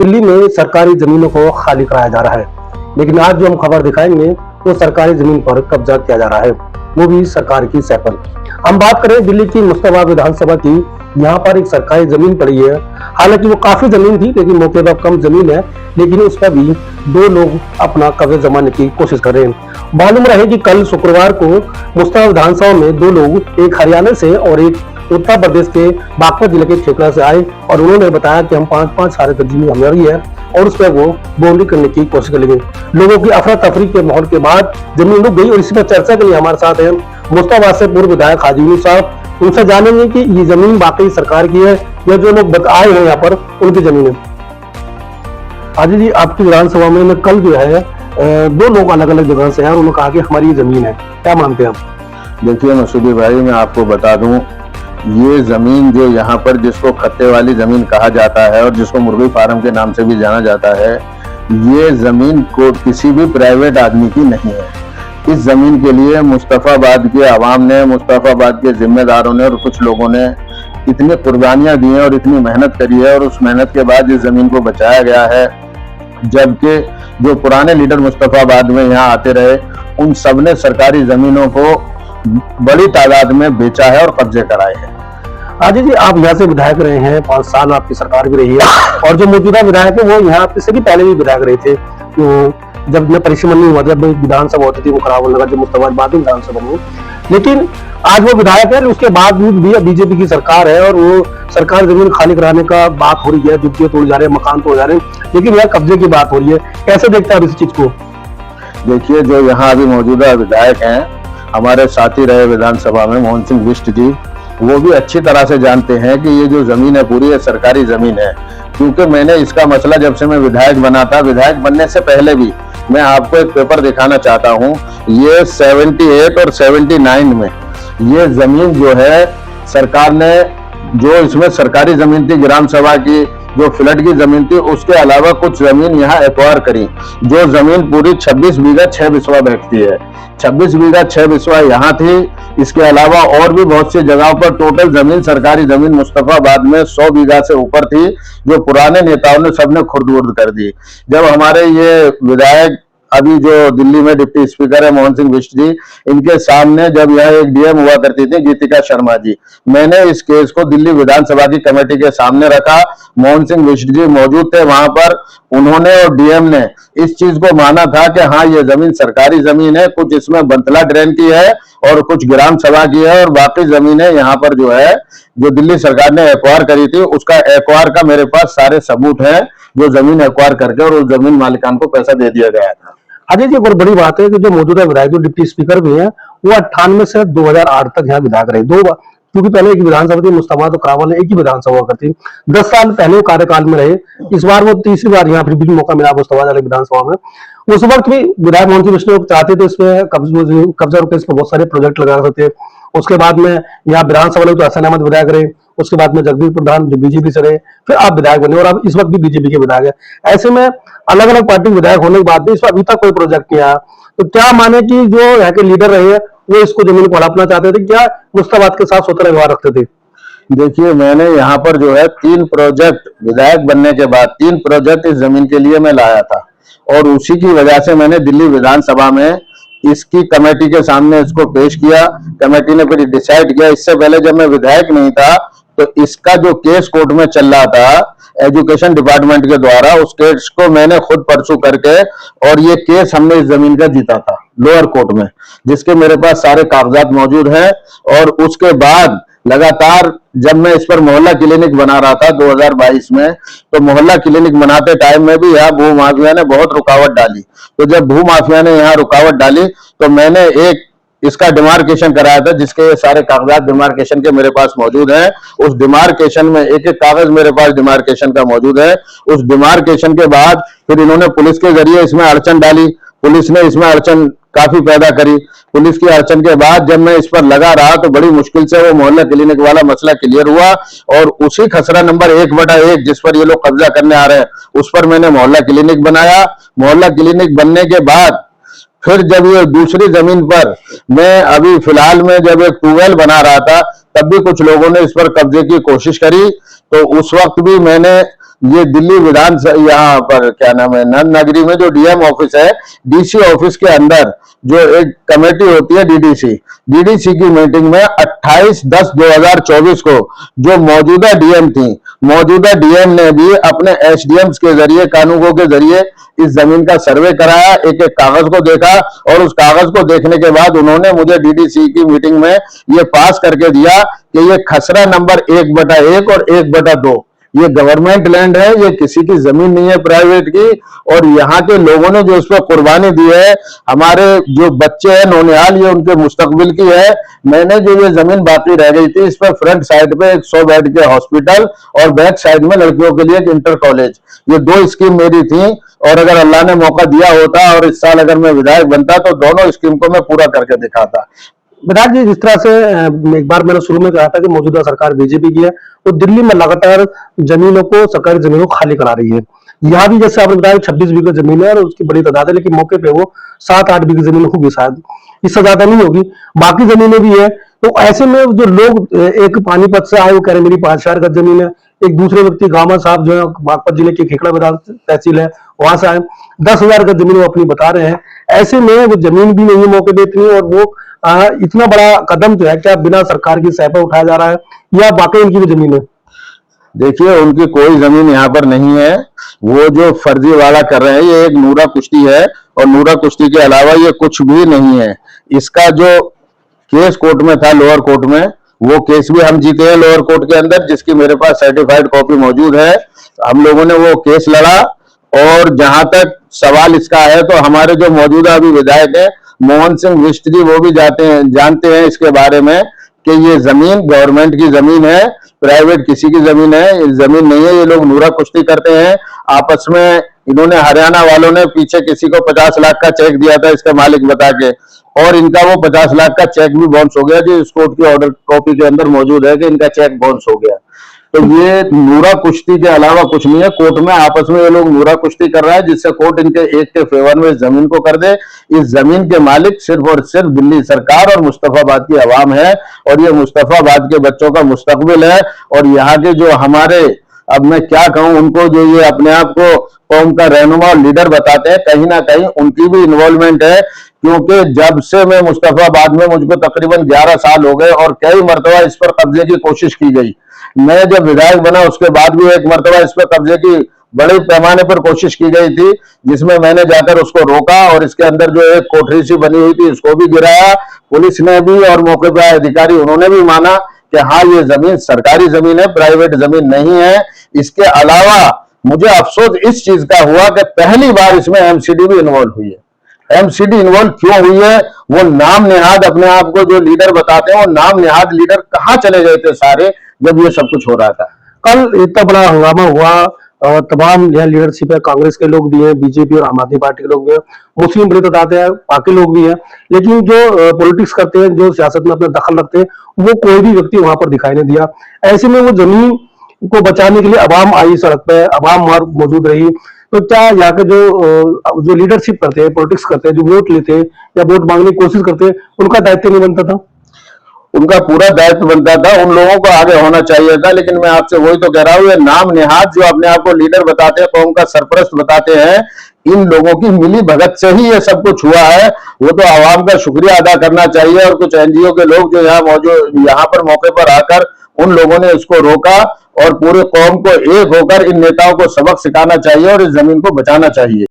दिल्ली में सरकारी जमीनों को खाली कराया जा रहा है, लेकिन आज जो हम खबर दिखाएंगे वो सरकारी जमीन पर कब्जा किया जा रहा है, वो भी सरकार की सह पर। हम बात करें दिल्ली की मुश्ताबाद विधानसभा की, यहाँ पर एक सरकारी जमीन पड़ी है। हालांकि वो काफी जमीन थी, लेकिन मौके पर कम जमीन है, लेकिन उस पर भी दो लोग अपना कब्जा जमाने की कोशिश कर रहे हैं। मालूम रहे कि कल शुक्रवार को मुश्ताबाद विधानसभा में दो लोग, एक हरियाणा से और एक उत्तर प्रदेश के बागपत जिले के ठेकरा से आए और उन्होंने बताया कि हम पांच सारे जमीन हमारी है और उस पर वो बाउंड्री करने की कोशिश करेंगे। लोगों की अफरा तफरी के माहौल के बाद जमीन रुक गई और इसी पर चर्चा के लिए हमारे साथ है मुश्ताबाद से पूर्व विधायक हाजी यूनुस साहब। उनसे जानेंगे कि ये जमीन वाकई सरकार की है या जो लोग आए हैं यहाँ पर उनकी जमीन है। हाजी जी, आपकी विधानसभा में कल जो है दो लोग अलग अलग जगह से हैं और उन्होंने कहा कि हमारी ये जमीन है, क्या मानते हैं आप? देखिए मसूदी भाई, मैं आपको बता दूं, ये जमीन जो यहाँ पर जिसको खत्ते वाली जमीन कहा जाता है और जिसको मुर्गी फार्म के नाम से भी जाना जाता है, ये जमीन को किसी भी प्राइवेट आदमी की नहीं है। इस जमीन के लिए मुस्तफाबाद के आवाम ने, मुस्तफाबाद के जिम्मेदारों ने और कुछ लोगों ने इतनी कुर्बानियां दी हैं और इतनी मेहनत करी है और उस मेहनत के बाद इस जमीन को बचाया गया है। जबकि जो पुराने लीडर मुस्तफाबाद में यहाँ आते रहे, उन सब ने सरकारी जमीनों को बड़ी तादाद में बेचा है और कब्जे कराए हैं। हाजी जी, आप यहाँ से विधायक रहे हैं, 5 साल आपकी सरकार भी रही है और जो मौजूदा विधायक है वो यहाँ से भी पहले भी विधायक रहे थे। तो जब मैं परिश्रम नहीं हुआ, जब विधानसभा होती थी वो खराब लगा, जब मुश्ताबाद विधानसभा में, लेकिन आज वो विधायक है। उसके बाद भी बीजेपी की सरकार है और वो सरकार जमीन खाली कराने का बात हो रही है, जुत्तियां तोड़ जा रहे हैं, मकान तोड़ जा रहे हैं, लेकिन यहाँ कब्जे की बात हो रही है। कैसे देखते हैं आप इस चीज को? देखिए, जो यहाँ अभी मौजूदा विधायक हैं, हमारे साथी रहे विधानसभा में मोहन सिंह बिष्ट जी, वो भी अच्छी तरह से जानते हैं कि ये जो जमीन है पूरी ये सरकारी जमीन है। क्योंकि मैंने इसका मसला जब से मैं विधायक बना था, विधायक बनने से पहले भी, मैं आपको एक पेपर दिखाना चाहता हूँ। ये 78 और 79 में ये जमीन जो है सरकार ने, जो इसमें सरकारी जमीन थी ग्राम सभा की, जो फ्लड की जमीन थी, उसके अलावा कुछ जमीन यहाँ एक्वायर करी। जो जमीन पूरी 26 बीघा 6 बिस्वा बैठती है, 26 बीघा 6 बिस्वा यहाँ थी। इसके अलावा और भी बहुत सी जगहों पर टोटल जमीन, सरकारी जमीन मुस्तफाबाद में 100 बीघा से ऊपर थी, जो पुराने नेताओं ने सबने खुर्द-बुर्द कर दी। जब हमारे ये विधायक अभी जो दिल्ली में डिप्टी स्पीकर है मोहन सिंह बिष्ट जी, इनके सामने जब यह एक डीएम हुआ करती थी गीतिका शर्मा जी, मैंने इस केस को दिल्ली विधानसभा की कमेटी के सामने रखा। मोहन सिंह बिष्ट जी मौजूद थे वहां पर। उन्होंने और डीएम ने इस चीज को माना था कि हाँ, ये जमीन सरकारी जमीन है, कुछ इसमें बंतला ड्रेन की है और कुछ ग्राम सभा की है, और बाकी जमीनें यहाँ पर जो है, जो दिल्ली सरकार ने एक्वायर करी थी, उसका एक्वायर का मेरे पास सारे सबूत हैं, जो जमीन एक्वायर करके और उस जमीन मालिकान को पैसा दे दिया गया था। अजय जी, बहुत बड़ी बात है कि जो मौजूदा विधायक, जो डिप्टी स्पीकर भी हैं, वो 98 से 2008 तक यहाँ विधायक रहे। क्योंकि पहले एक विधानसभा थी मुश्ताबाद और करावल, एक ही विधानसभा करती, 10 साल पहले कार्यकाल में रहे। इस बार वो तीसरी बार यहाँ फिर भी मौका मिला मुश्ताबाद वाले विधानसभा में। उस वक्त भी विधायक मोहन सिंह बिष्ट चाहते थे इसमें कब्जा रोके, इस पर बहुत सारे प्रोजेक्ट लगा सकते। उसके बाद में यहाँ विधानसभा में तो हसन अहमद विधायक रहे, उसके बाद में जगदीश प्रधान जो बीजेपी से रहे, फिर आप विधायक बने और अब इस वक्त भी बीजेपी के विधायक है। ऐसे में अलग अलग पार्टी विधायक होने के बाद भी इस पर अभी तक कोई प्रोजेक्ट नहीं आया। तो क्या माने कि जो यहाँ के लीडर रहे हैं वो इसको जमीन को हड़पना चाहते थे, क्या मुश्ताबाद के साथ स्वतंत्र व्यवहार रखते थे? देखिए, मैंने यहाँ पर जो है 3 प्रोजेक्ट विधायक बनने के बाद 3 प्रोजेक्ट इस जमीन के लिए मैं लाया था और उसी की वजह से मैंने दिल्ली विधानसभा में इसकी कमेटी के सामने इसको पेश किया। कमेटी ने फिर डिसाइड किया। इससे पहले जब मैं विधायक नहीं था तो इसका जो केस कोर्ट में चल रहा था एजुकेशन डिपार्टमेंट के द्वारा, उस केस को मैंने खुद परसू करके, और ये केस हमने इस जमीन का जीता था लोअर कोर्ट में, जिसके मेरे पास सारे कागजात मौजूद हैं। और उसके बाद लगातार जब मैं इस पर मोहल्ला क्लिनिक बना रहा था 2022 में, तो मोहल्ला क्लिनिक बनाते टाइम में भी यहाँ भू माफिया ने बहुत रुकावट डाली। तो जब भू माफिया ने यहाँ रुकावट डाली तो मैंने एक इसका डिमार्केशन कराया था, जिसके ये सारे कागजात डिमार्केशन के मेरे पास मौजूद हैं। उस डिमार्केशन में एक एक कागज मेरे पास डिमार्केशन का मौजूद है। उस डिमार्केशन के बाद फिर इन्होंने पुलिस के जरिए इसमें अड़चन डाली, पुलिस ने इसमें अड़चन काफी पैदा करी। पुलिस की अड़चन के बाद जब मैं इस पर लगा रहा तो बड़ी मुश्किल से वो मोहल्ला क्लिनिक वाला मसला क्लियर हुआ, और उसी खसरा नंबर 1/1 जिस पर ये लोग कब्जा करने आ रहे हैं, उस पर मैंने मोहल्ला क्लिनिक बनाया। मोहल्ला क्लिनिक बनने के बाद फिर जब ये दूसरी जमीन पर मैं अभी फिलहाल में जब एक ट्यूबवेल बना रहा था, तब भी कुछ लोगों ने इस पर कब्जे की कोशिश करी। तो उस वक्त भी मैंने ये दिल्ली विधान यहाँ पर क्या नाम है, नंद नगरी में जो डीएम ऑफिस है, डीसी ऑफिस के अंदर जो एक कमेटी होती है डीडीसी की मीटिंग में 28/10/2024 को जो मौजूदा डीएम थी, मौजूदा डीएम ने भी अपने एसडीएम्स के जरिए, कानूनगो के जरिए इस जमीन का सर्वे कराया, एक एक कागज को देखा, और उस कागज को देखने के बाद उन्होंने मुझे डीडीसी की मीटिंग में ये पास करके दिया कि ये खसरा नंबर 1/1 और 1/2 ये गवर्नमेंट लैंड है, ये किसी की जमीन नहीं है प्राइवेट की। और यहाँ के लोगों ने जो इस पर कुर्बानी दी है, हमारे जो बच्चे हैं नौनिहाल, ये उनके मुस्तकबिल की है। मैंने जो ये जमीन बाकी रह गई थी, इस पर फ्रंट साइड पे एक 100 बेड के हॉस्पिटल और बैक साइड में लड़कियों के लिए एक इंटर कॉलेज, ये 2 स्कीम मेरी थी। और अगर अल्लाह ने मौका दिया होता और इस साल अगर मैं विधायक बनता तो दोनों स्कीम को मैं पूरा करके दिखाता। विधायक जी, जिस तरह से एक बार मैंने शुरू में कहा था कि मौजूदा सरकार बीजेपी की है, तो दिल्ली में लगातार जमीनों को, सरकारी जमीनों को खाली करा रही है। यहाँ भी जैसे आपने बताया 26 बीघे जमीन है और उसकी बड़ी तादाद है, लेकिन मौके पे वो 7-8 बीघे जमीन होगी, शायद इससे ज्यादा नहीं होगी, बाकी जमीनें भी है। तो ऐसे में जो लोग एक पानीपत से आए, वो कह रहे मेरी 5,000 गज जमीन है, एक दूसरे व्यक्ति गामा साहब जो है बागपत जिले के खेखड़ा विधान तहसील है, वहां से आए 10,000 गज जमीन वो अपनी बता रहे हैं। ऐसे में वो जमीन भी नहीं है मौके पे इतनी, और वो इतना बड़ा कदम जो है क्या बिना सरकार की सहाय पर उठाया जा रहा है, या वाकई इनकी भी जमीन है? देखिए, उनकी कोई जमीन यहाँ पर नहीं है। वो जो फर्जी वाला कर रहे हैं, ये एक नूरा कुश्ती है, और नूरा कुश्ती के अलावा ये कुछ भी नहीं है। इसका जो केस कोर्ट में था, लोअर कोर्ट में, वो केस भी हम जीते हैं लोअर कोर्ट के अंदर, जिसकी मेरे पास सर्टिफाइड कॉपी मौजूद है। हम लोगों ने वो केस लड़ा, और जहां तक सवाल इसका है, तो हमारे जो मौजूदा अभी विधायक है मोहन सिंह बिष्ट जी, वो भी जानते हैं इसके बारे में कि ये जमीन गवर्नमेंट की जमीन है, प्राइवेट किसी की जमीन है, ये जमीन नहीं है। ये लोग नूरा कुश्ती करते हैं आपस में। इन्होंने, हरियाणा वालों ने पीछे किसी को 50 लाख का चेक दिया था इसका मालिक बता के, और इनका वो 50 लाख का चेक भी बाउंस हो गया, जो इस कोर्ट की ऑर्डर कॉपी के अंदर मौजूद है कि इनका चेक बाउंस हो गया। तो ये नूरा कुश्ती के अलावा कुछ नहीं है। कोर्ट में आपस में ये लोग नूरा कुश्ती कर रहा है, जिससे कोर्ट इनके एक के फेवर में जमीन को कर दे। इस जमीन के मालिक सिर्फ और सिर्फ दिल्ली सरकार और मुस्तफाबाद की आवाम है, और ये मुस्तफाबाद के बच्चों का मुस्तकबिल है। और यहाँ के जो हमारे, अब मैं क्या कहूं, उनको जो ये अपने आप को कौम का रहनुमा और लीडर बताते हैं, कहीं ना कहीं उनकी भी इन्वॉल्वमेंट है। क्योंकि जब से मैं मुस्तफाबाद में, मुझको तकरीबन 11 साल हो गए, और कई मरतबा इस पर कब्जे की कोशिश की गई। मैं जब विधायक बना उसके बाद भी एक मरतबा इस पर कब्जे की बड़े पैमाने पर कोशिश की गई थी, जिसमें मैंने जाकर उसको रोका, और इसके अंदर जो एक कोठरी सी बनी हुई थी इसको भी गिराया। पुलिस ने भी और मौके पर अधिकारी उन्होंने भी माना कि हाँ, ये जमीन सरकारी जमीन है, प्राइवेट जमीन नहीं है। इसके अलावा मुझे अफसोस इस चीज का हुआ कि पहली बार इसमें एमसीडी भी इन्वॉल्व हुई है। एमसीडी इन्वॉल्व क्यों हुई है? वो नाम नेहाद अपने आप को जो लीडर बताते हैं, वो नाम नेहाद लीडर कहाँ चले गए थे सारे, जब ये सब कुछ हो रहा था? कल इतना बड़ा हंगामा हुआ, तमाम यहाँ लीडरशिप है, कांग्रेस के लोग भी हैं, बीजेपी और आम आदमी पार्टी के लोग भी हैं, मुस्लिम बड़ी तादाद है, बाकी लोग भी हैं, लेकिन जो पॉलिटिक्स करते हैं, जो सियासत में अपना दखल रखते हैं, वो कोई भी व्यक्ति वहां पर दिखाई नहीं दिया। ऐसे में वो जमीन को बचाने के लिए अवाम आई सड़क पे, अवाम वहां मौजूद रही। तो क्या यहाँ के जो लीडरशिप करते हैं, पॉलिटिक्स करते हैं, जो वोट लेते हैं या वोट मांगने की कोशिश करते हैं, उनका दायित्व नहीं बनता था? उनका पूरा दायित्व बनता था, उन लोगों को आगे होना चाहिए था। लेकिन मैं आपसे वही तो कह रहा हूँ, ये नाम नेहाद जो अपने आप को लीडर बताते हैं, कौम का सरपरस्त बताते हैं, इन लोगों की मिली भगत से ही ये सब कुछ हुआ है। वो तो आवाम का शुक्रिया अदा करना चाहिए, और कुछ एनजीओ के लोग जो यहाँ मौजूद, यहाँ पर मौके पर आकर उन लोगों ने इसको रोका, और पूरे कौम को एक होकर इन नेताओं को सबक सिखाना चाहिए और इस जमीन को बचाना चाहिए।